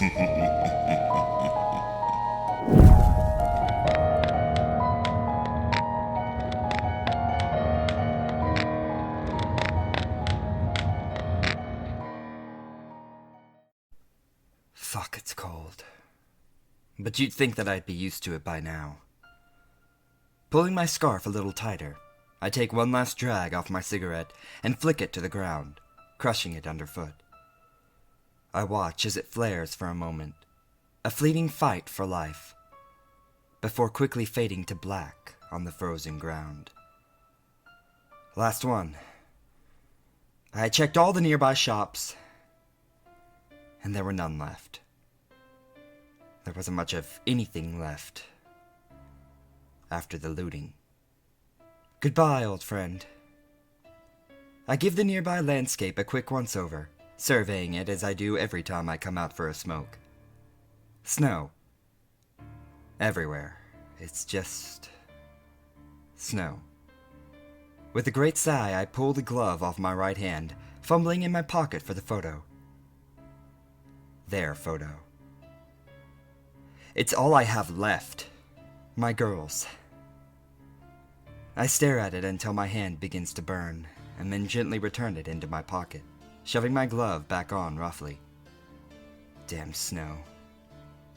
Fuck, it's cold. But you'd think that I'd be used to it by now. Pulling my scarf a little tighter, I take one last drag off my cigarette and flick it to the ground, crushing it underfoot. I watch as it flares for a moment, a fleeting fight for life, before quickly fading to black on the frozen ground. Last one. I checked all the nearby shops, and there were none left. There wasn't much of anything left after the looting. Goodbye, old friend. I give the nearby landscape a quick once-over, surveying it as I do every time I come out for a smoke. Snow. Everywhere. It's just snow. With a great sigh, I pull the glove off my right hand, fumbling in my pocket for the photo. Their photo. It's all I have left. My girls. I stare at it until my hand begins to burn, and then gently return it into my pocket, shoving my glove back on roughly. Damn snow.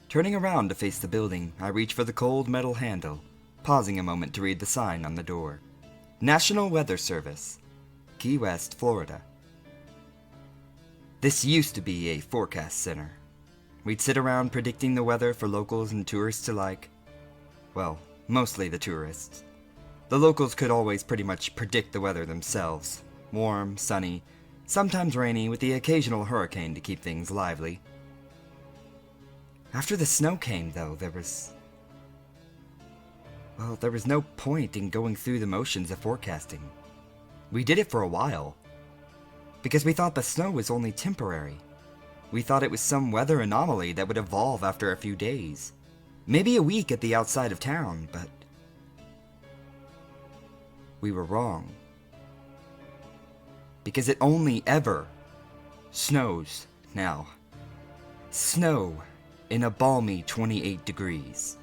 Turning around to face the building, I reach for the cold metal handle, pausing a moment to read the sign on the door. National Weather Service, Key West, Florida. This used to be a forecast center. We'd sit around predicting the weather for locals and tourists alike. Well, mostly the tourists. The locals could always pretty much predict the weather themselves. Warm, sunny, sometimes rainy, with the occasional hurricane to keep things lively. After the snow came, though, there was no point in going through the motions of forecasting. We did it for a while, because we thought the snow was only temporary. We thought it was some weather anomaly that would evolve after a few days. Maybe a week at the outside of town, but we were wrong. Because it only ever snows now. Snow in a balmy 28 degrees.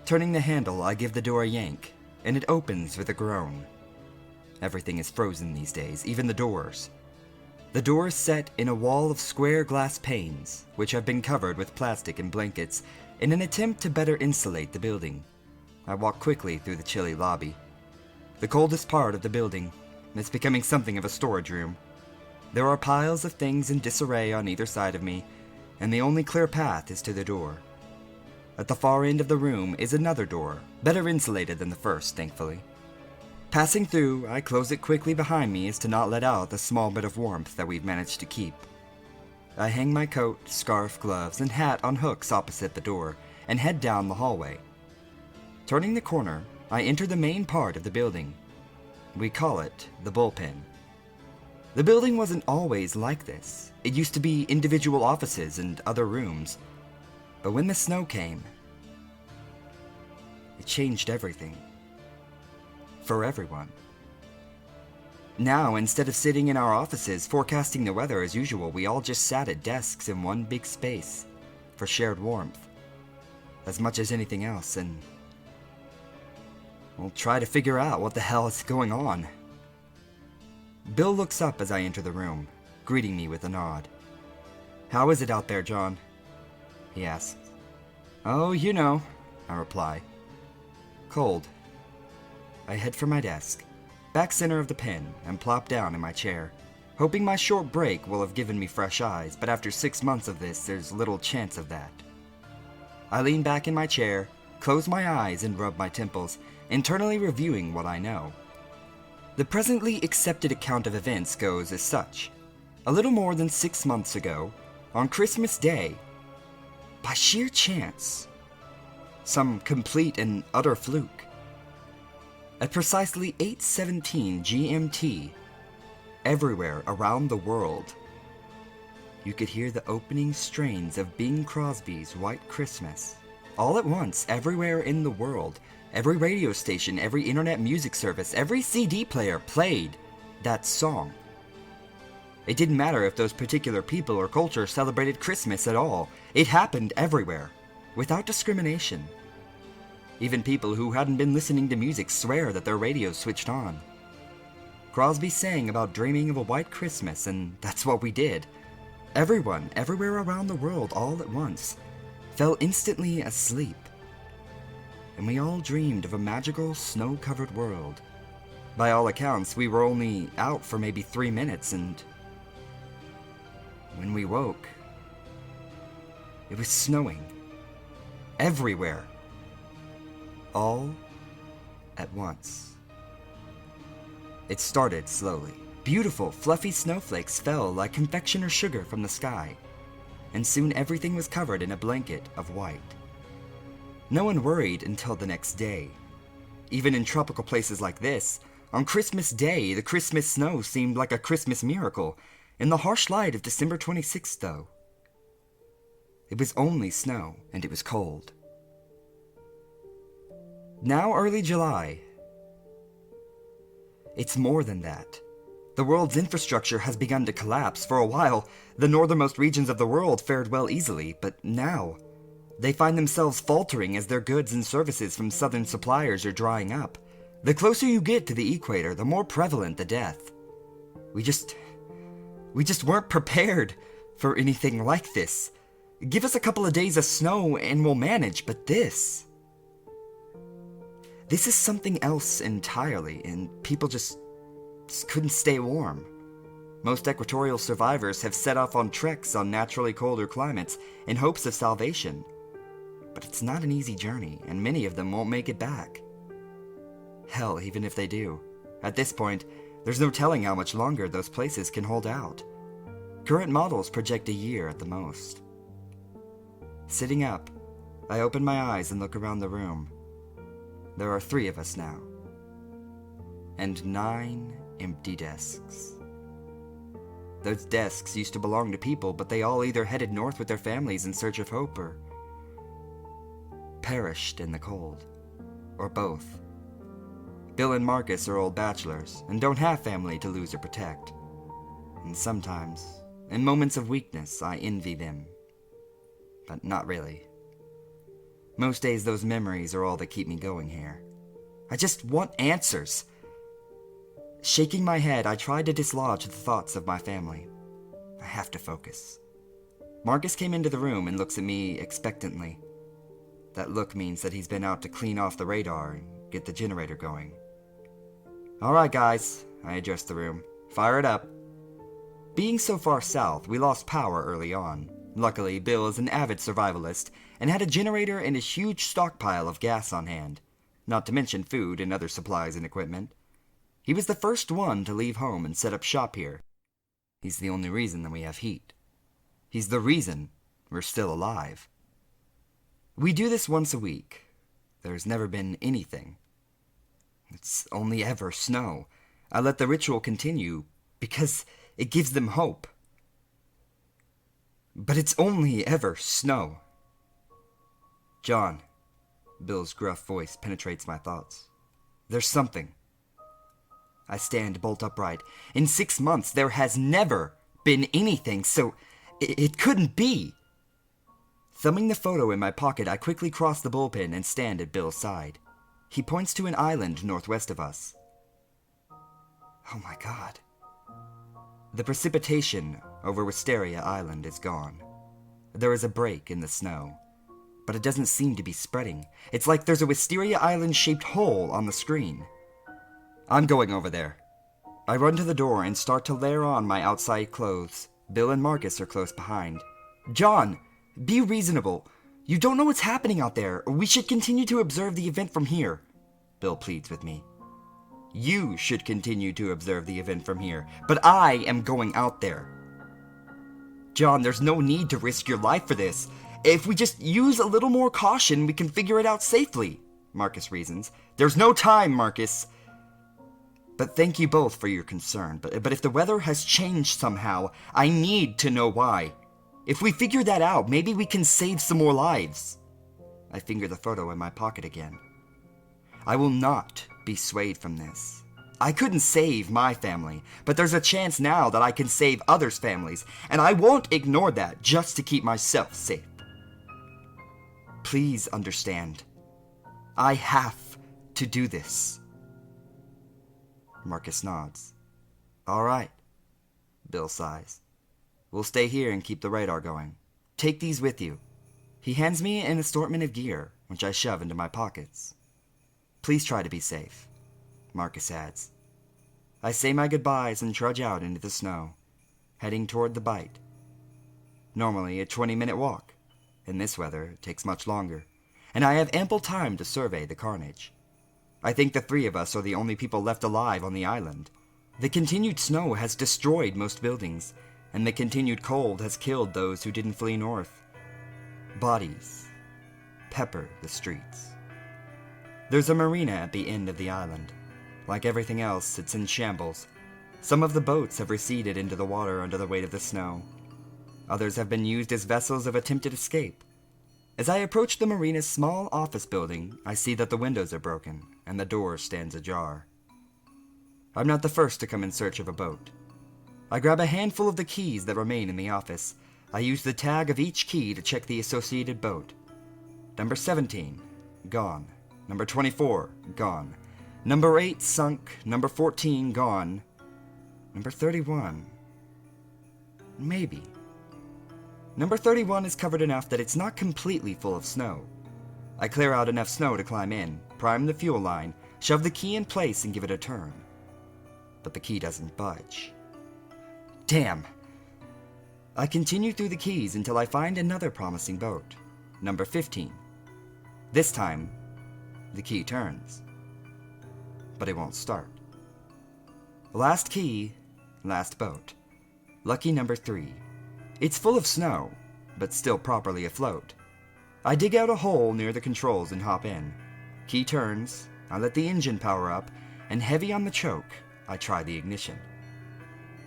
Turning the handle, I give the door a yank, and it opens with a groan. Everything is frozen these days, even the doors. The door is set in a wall of square glass panes, which have been covered with plastic and blankets in an attempt to better insulate the building. I walk quickly through the chilly lobby. The coldest part of the building is becoming something of a storage room. There are piles of things in disarray on either side of me, and the only clear path is to the door. At the far end of the room is another door, better insulated than the first, thankfully. Passing through, I close it quickly behind me as to not let out the small bit of warmth that we've managed to keep. I hang my coat, scarf, gloves, and hat on hooks opposite the door, and head down the hallway. Turning the corner, I enter the main part of the building. We call it the bullpen. The building wasn't always like this. It used to be individual offices and other rooms. But when the snow came, it changed everything. For everyone. Now, instead of sitting in our offices forecasting the weather as usual, we all just sat at desks in one big space for shared warmth. As much as anything else, and we'll try to figure out what the hell is going on. Bill looks up as I enter the room, greeting me with a nod. "How is it out there, John?" he asks. "Oh, you know," I reply. "Cold." I head for my desk, back center of the pen, and plop down in my chair, hoping my short break will have given me fresh eyes, but after 6 months of this, there's little chance of that. I lean back in my chair, close my eyes, and rub my temples, internally reviewing what I know. The presently accepted account of events goes as such. A little more than 6 months ago, on Christmas Day, by sheer chance, some complete and utter fluke, at precisely 8:17 GMT, everywhere around the world, you could hear the opening strains of Bing Crosby's White Christmas. All at once, everywhere in the world, every radio station, every internet music service, every CD player played that song. It didn't matter if those particular people or culture celebrated Christmas at all. It happened everywhere, without discrimination. Even people who hadn't been listening to music swear that their radios switched on. Crosby sang about dreaming of a white Christmas, and that's what we did. Everyone, everywhere around the world, all at once, fell instantly asleep. And we all dreamed of a magical, snow-covered world. By all accounts, we were only out for maybe 3 minutes, and when we woke, it was snowing. Everywhere. All at once. It started slowly. Beautiful, fluffy snowflakes fell like confectioner's sugar from the sky, and soon everything was covered in a blanket of white. No one worried until the next day. Even in tropical places like this, on Christmas Day, the Christmas snow seemed like a Christmas miracle. In the harsh light of December 26th, though, it was only snow, and it was cold. Now early July. It's more than that. The world's infrastructure has begun to collapse. For a while, the northernmost regions of the world fared well easily, but now they find themselves faltering as their goods and services from southern suppliers are drying up. The closer you get to the equator, the more prevalent the death. We just weren't prepared for anything like this. Give us a couple of days of snow and we'll manage, but this is something else entirely, and people just couldn't stay warm. Most equatorial survivors have set off on treks on naturally colder climates in hopes of salvation. But it's not an easy journey, and many of them won't make it back. Hell, even if they do. At this point, there's no telling how much longer those places can hold out. Current models project a year at the most. Sitting up, I open my eyes and look around the room. There are 3 of us now. And 9 empty desks. Those desks used to belong to people, but they all either headed north with their families in search of hope or perished in the cold. Or both. Bill and Marcus are old bachelors and don't have family to lose or protect. And sometimes, in moments of weakness, I envy them. But not really. Most days those memories are all that keep me going here. I just want answers. Shaking my head, I try to dislodge the thoughts of my family. I have to focus. Marcus came into the room and looks at me expectantly. That look means that he's been out to clean off the radar and get the generator going. Alright guys, I address the room. Fire it up. Being so far south, we lost power early on. Luckily, Bill is an avid survivalist and had a generator and a huge stockpile of gas on hand, not to mention food and other supplies and equipment. He was the first one to leave home and set up shop here. He's the only reason that we have heat. He's the reason we're still alive. We do this once a week. There's never been anything. It's only ever snow. I let the ritual continue because it gives them hope. But it's only ever snow. John, Bill's gruff voice penetrates my thoughts. There's something. I stand bolt upright. In 6 months, there has never been anything, so it couldn't be. Thumbing the photo in my pocket, I quickly cross the bullpen and stand at Bill's side. He points to an island northwest of us. Oh my God. The precipitation over Wisteria Island is gone. There is a break in the snow, but it doesn't seem to be spreading. It's like there's a Wisteria Island-shaped hole on the screen. I'm going over there. I run to the door and start to layer on my outside clothes. Bill and Marcus are close behind. John, be reasonable. You don't know what's happening out there. We should continue to observe the event from here. Bill pleads with me. You should continue to observe the event from here, but I am going out there. John, there's no need to risk your life for this. If we just use a little more caution, we can figure it out safely, Marcus reasons. There's no time, Marcus. But thank you both for your concern. But if the weather has changed somehow, I need to know why. If we figure that out, maybe we can save some more lives. I finger the photo in my pocket again. I will not be swayed from this. I couldn't save my family, but there's a chance now that I can save others' families, and I won't ignore that just to keep myself safe. Please understand. I have to do this. Marcus nods. All right, Bill sighs. We'll stay here and keep the radar going. Take these with you. He hands me an assortment of gear, which I shove into my pockets. Please try to be safe, Marcus adds. I say my goodbyes and trudge out into the snow, heading toward the bite. Normally a 20-minute walk. In this weather, it takes much longer, and I have ample time to survey the carnage. I think the three of us are the only people left alive on the island. The continued snow has destroyed most buildings, and the continued cold has killed those who didn't flee north. Bodies pepper the streets. There's a marina at the end of the island. Like everything else, it's in shambles. Some of the boats have receded into the water under the weight of the snow. Others have been used as vessels of attempted escape. As I approach the marina's small office building, I see that the windows are broken, and the door stands ajar. I'm not the first to come in search of a boat. I grab a handful of the keys that remain in the office. I use the tag of each key to check the associated boat. Number 17, gone. Number 24, gone. Number 8, sunk. Number 14, gone. Number 31, maybe. Number 31 is covered enough that it's not completely full of snow. I clear out enough snow to climb in, prime the fuel line, shove the key in place and give it a turn. But the key doesn't budge. Damn! I continue through the keys until I find another promising boat. Number 15. This time, the key turns. But it won't start. Last key, last boat. Lucky number 3. It's full of snow, but still properly afloat. I dig out a hole near the controls and hop in. Key turns, I let the engine power up, and heavy on the choke, I try the ignition.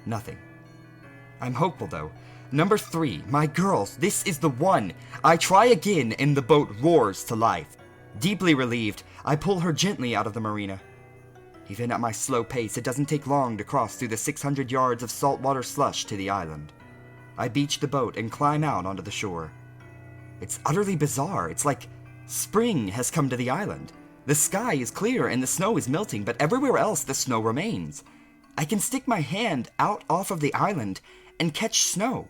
Nothing. I'm hopeful though. Number 3, my girls, this is the one. I try again and the boat roars to life. Deeply relieved, I pull her gently out of the marina. Even at my slow pace, it doesn't take long to cross through the 600 yards of saltwater slush to the island. I beach the boat and climb out onto the shore. It's utterly bizarre. It's like spring has come to the island. The sky is clear and the snow is melting, but everywhere else the snow remains. I can stick my hand out off of the island and catch snow,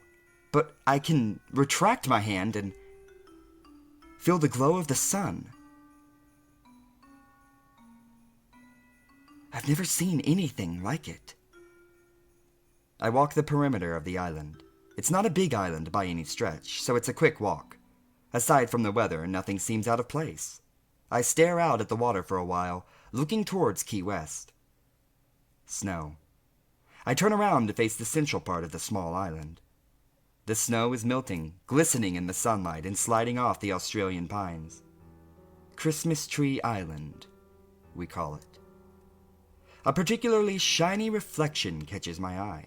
but I can retract my hand and feel the glow of the sun. I've never seen anything like it. I walk the perimeter of the island. It's not a big island by any stretch, so it's a quick walk. Aside from the weather, nothing seems out of place. I stare out at the water for a while, looking towards Key West. Snow. I turn around to face the central part of the small island. The snow is melting, glistening in the sunlight and sliding off the Australian pines. Christmas Tree Island, we call it. A particularly shiny reflection catches my eye.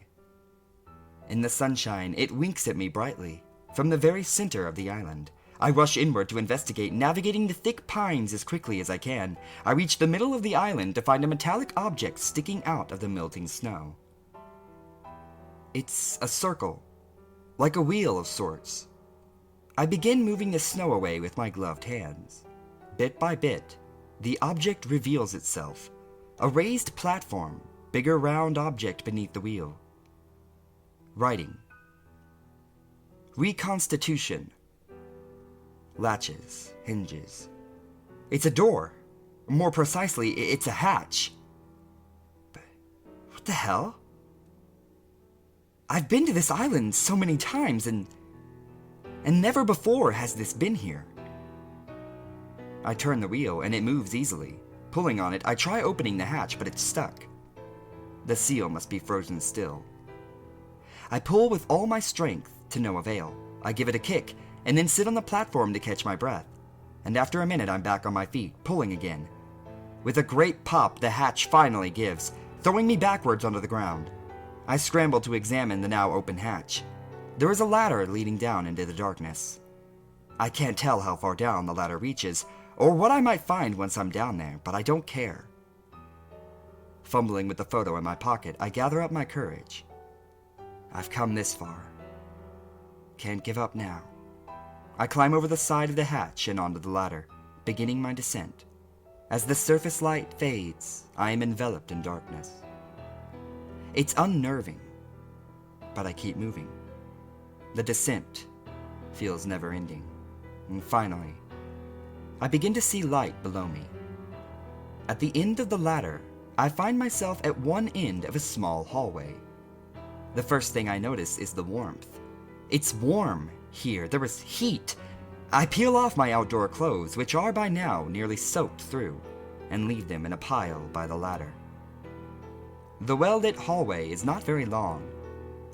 In the sunshine, it winks at me brightly. From the very center of the island, I rush inward to investigate, navigating the thick pines as quickly as I can. I reach the middle of the island to find a metallic object sticking out of the melting snow. It's a circle, like a wheel of sorts. I begin moving the snow away with my gloved hands. Bit by bit, the object reveals itself. A raised platform, bigger round object beneath the wheel. Writing. Reconstitution. Latches, hinges. It's a door. More precisely, it's a hatch. But what the hell? I've been to this island so many times and never before has this been here. I turn the wheel and it moves easily. Pulling on it, I try opening the hatch, but it's stuck. The seal must be frozen still. I pull with all my strength to no avail. I give it a kick, and then sit on the platform to catch my breath. And after a minute, I'm back on my feet, pulling again. With a great pop, the hatch finally gives, throwing me backwards onto the ground. I scramble to examine the now open hatch. There is a ladder leading down into the darkness. I can't tell how far down the ladder reaches, or what I might find once I'm down there, but I don't care. Fumbling with the photo in my pocket, I gather up my courage. I've come this far. Can't give up now. I climb over the side of the hatch and onto the ladder, beginning my descent. As the surface light fades, I am enveloped in darkness. It's unnerving, but I keep moving. The descent feels never-ending, and finally, I begin to see light below me. At the end of the ladder, I find myself at one end of a small hallway. The first thing I notice is the warmth. It's warm here. There is heat. I peel off my outdoor clothes, which are by now nearly soaked through, and leave them in a pile by the ladder. The well-lit hallway is not very long.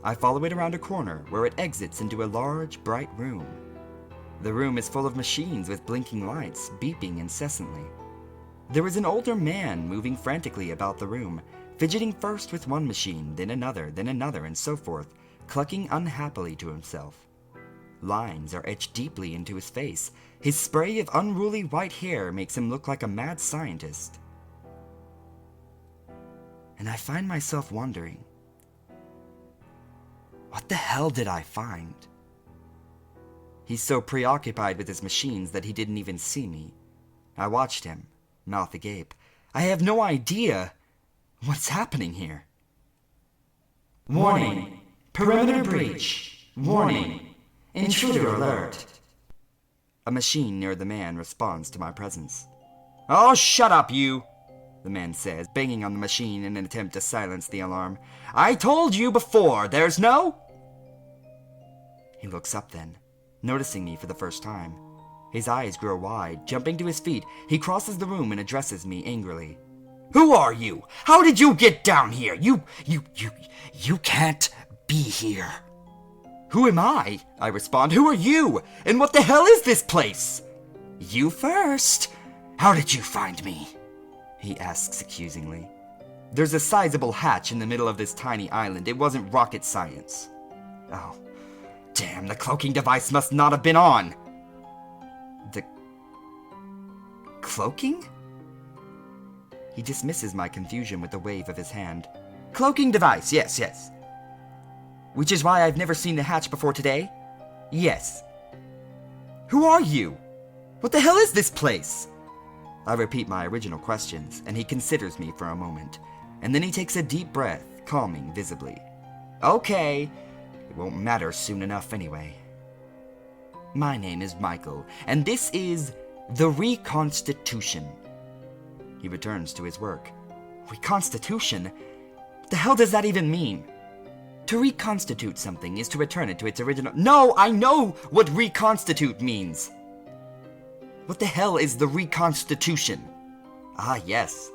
I follow it around a corner where it exits into a large, bright room. The room is full of machines with blinking lights, beeping incessantly. There is an older man moving frantically about the room, fidgeting first with one machine, then another, and so forth, clucking unhappily to himself. Lines are etched deeply into his face. His spray of unruly white hair makes him look like a mad scientist. And I find myself wondering, what the hell did I find? He's so preoccupied with his machines that he didn't even see me. I watched him, mouth agape. I have no idea what's happening here. Warning! Perimeter breach! Warning! Intruder alert! A machine near the man responds to my presence. Oh, shut up, you! The man says, banging on the machine in an attempt to silence the alarm. I told you before, there's no... He looks up then, noticing me for the first time. His eyes grow wide. Jumping to his feet, he crosses the room and addresses me angrily. Who are you? How did you get down here? You can't be here. Who am I? I respond. Who are you? And what the hell is this place? You first. How did you find me? He asks accusingly. There's a sizable hatch in the middle of this tiny island. It wasn't rocket science. Oh, damn, the cloaking device must not have been on. The cloaking? He dismisses my confusion with a wave of his hand. Cloaking device, yes. Which is why I've never seen the hatch before today? Yes. Who are you? What the hell is this place? I repeat my original questions, and he considers me for a moment, and then he takes a deep breath, calming visibly. Okay, it won't matter soon enough anyway. My name is Michael, and this is the reconstitution. He returns to his work. Reconstitution? What the hell does that even mean? To reconstitute something is to return it to its original... No, I know what reconstitute means! What the hell is the reconstitution? Ah, yes.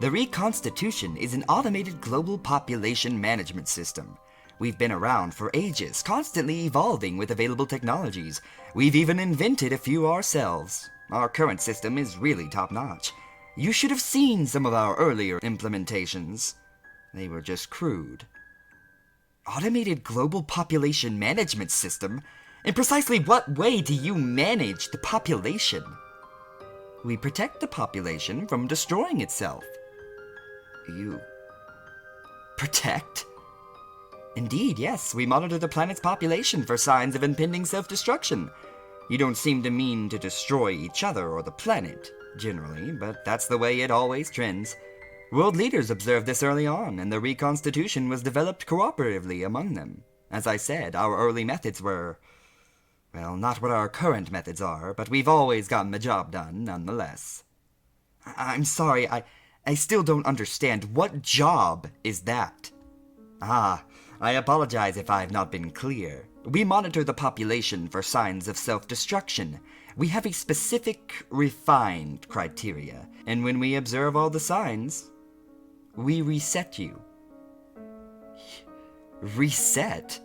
The reconstitution is an automated global population management system. We've been around for ages, constantly evolving with available technologies. We've even invented a few ourselves. Our current system is really top-notch. You should have seen some of our earlier implementations. They were just crude. Automated global population management system? In precisely what way do you manage the population? We protect the population from destroying itself. You... protect? Indeed, yes. We monitor the planet's population for signs of impending self-destruction. You don't seem to mean to destroy each other or the planet, generally, but that's the way it always trends. World leaders observed this early on, and the reconstitution was developed cooperatively among them. As I said, our early methods were... well, not what our current methods are, but we've always gotten the job done, nonetheless. I'm sorry, I still don't understand. What job is that? Ah, I apologize if I've not been clear. We monitor the population for signs of self-destruction. We have a specific, refined criteria, and when we observe all the signs, we reset you. Reset?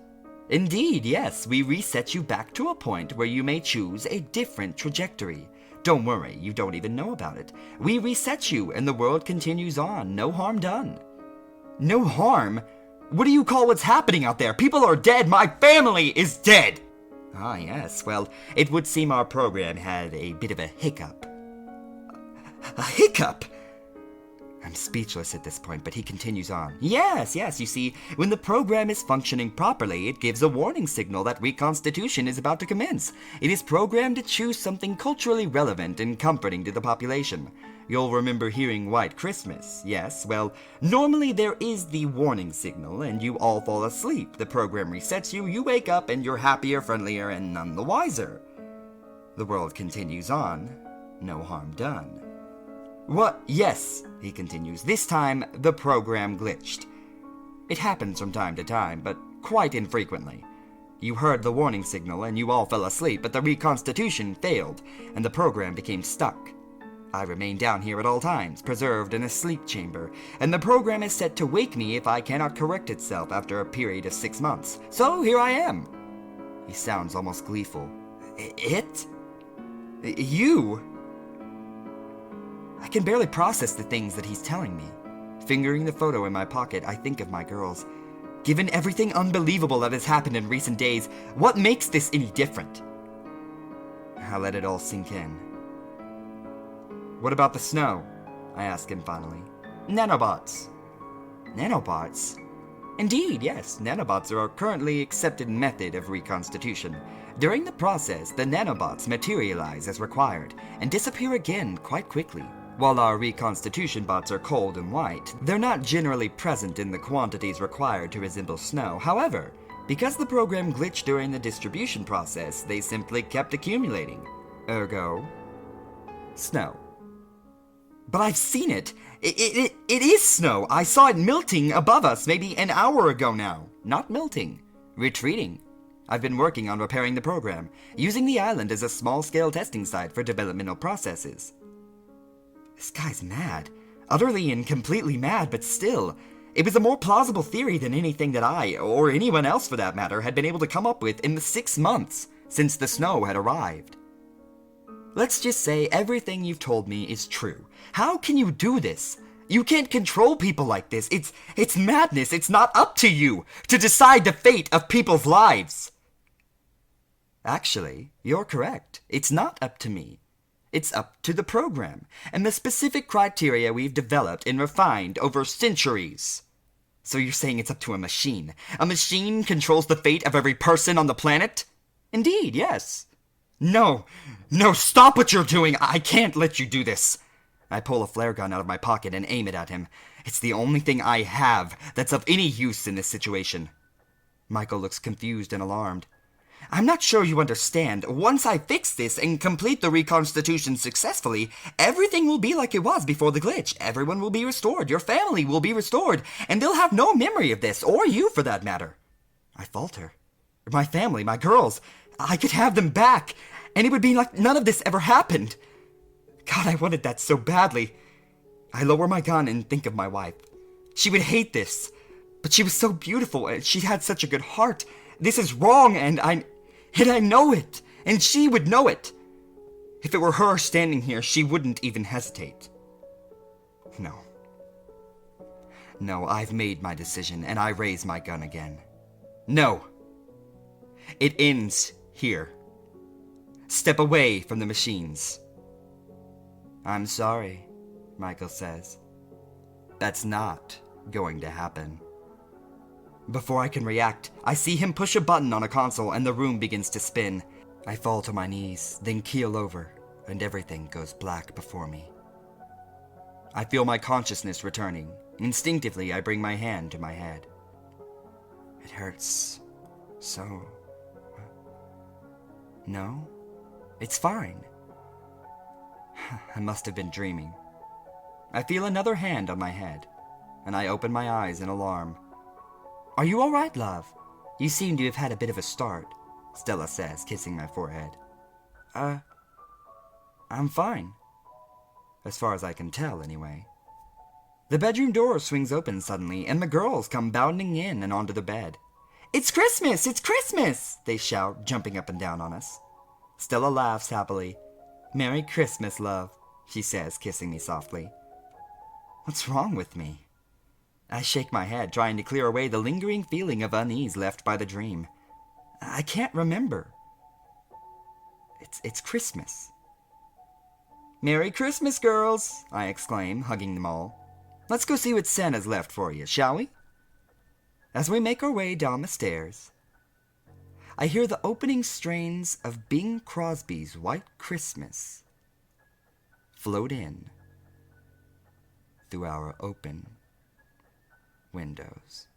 Indeed, yes, we reset you back to a point where you may choose a different trajectory. Don't worry, you don't even know about it. We reset you, and the world continues on, no harm done. No harm? What do you call what's happening out there? People are dead, my family is dead! Ah, yes, well, it would seem our program had a bit of a hiccup. A hiccup? I'm speechless at this point, but he continues on. Yes, you see, when the program is functioning properly, it gives a warning signal that reconstitution is about to commence. It is programmed to choose something culturally relevant and comforting to the population. You'll remember hearing White Christmas, yes? Well, normally there is the warning signal, and you all fall asleep. The program resets you, you wake up, and you're happier, friendlier, and none the wiser. The world continues on. No harm done. What? Yes, he continues. This time, the program glitched. It happens from time to time, but quite infrequently. You heard the warning signal and you all fell asleep, but the reconstitution failed, and the program became stuck. I remain down here at all times, preserved in a sleep chamber, and the program is set to wake me if I cannot correct itself after a period of 6 months. So here I am. He sounds almost gleeful. It? You? I can barely process the things that he's telling me. Fingering the photo in my pocket, I think of my girls. Given everything unbelievable that has happened in recent days, what makes this any different? I let it all sink in. What about the snow? I ask him finally. Nanobots. Nanobots? Indeed, yes, nanobots are our currently accepted method of reconstitution. During the process, the nanobots materialize as required, and disappear again quite quickly. While our reconstitution bots are cold and white, they're not generally present in the quantities required to resemble snow. However, because the program glitched during the distribution process, they simply kept accumulating. Ergo, snow. But I've seen it. It is snow. I saw it melting above us maybe an hour ago now. Not melting, retreating. I've been working on repairing the program, using the island as a small-scale testing site for developmental processes. This guy's mad. Utterly and completely mad, but still. It was a more plausible theory than anything that I, or anyone else for that matter, had been able to come up with in the 6 months since the snow had arrived. Let's just say everything you've told me is true. How can you do this? You can't control people like this. It's madness. It's not up to you to decide the fate of people's lives. Actually, you're correct. It's not up to me. It's up to the program, and the specific criteria we've developed and refined over centuries. So you're saying it's up to a machine? A machine controls the fate of every person on the planet? Indeed, yes. No, stop what you're doing! I can't let you do this! I pull a flare gun out of my pocket and aim it at him. It's the only thing I have that's of any use in this situation. Michael looks confused and alarmed. I'm not sure you understand. Once I fix this and complete the reconstitution successfully, everything will be like it was before the glitch. Everyone will be restored. Your family will be restored. And they'll have no memory of this, or you for that matter. I falter. My family, my girls, I could have them back, and it would be like none of this ever happened. God, I wanted that so badly. I lower my gun and think of my wife. She would hate this, but she was so beautiful, and she had such a good heart. This is wrong, and I know it, and she would know it. If it were her standing here, she wouldn't even hesitate. No, I've made my decision, and I raise my gun again. No. It ends here. Step away from the machines. I'm sorry, Michael says. That's not going to happen. Before I can react, I see him push a button on a console and the room begins to spin. I fall to my knees, then keel over, and everything goes black before me. I feel my consciousness returning. Instinctively, I bring my hand to my head. It hurts so. No, it's fine. I must have been dreaming. I feel another hand on my head, and I open my eyes in alarm. Are you all right, love? You seem to have had a bit of a start, Stella says, kissing my forehead. I'm fine. As far as I can tell, anyway. The bedroom door swings open suddenly, and the girls come bounding in and onto the bed. It's Christmas! It's Christmas! They shout, jumping up and down on us. Stella laughs happily. Merry Christmas, love, she says, kissing me softly. What's wrong with me? I shake my head, trying to clear away the lingering feeling of unease left by the dream. I can't remember. It's Christmas. Merry Christmas, girls, I exclaim, hugging them all. Let's go see what Santa's left for you, shall we? As we make our way down the stairs, I hear the opening strains of Bing Crosby's White Christmas float in through our open windows.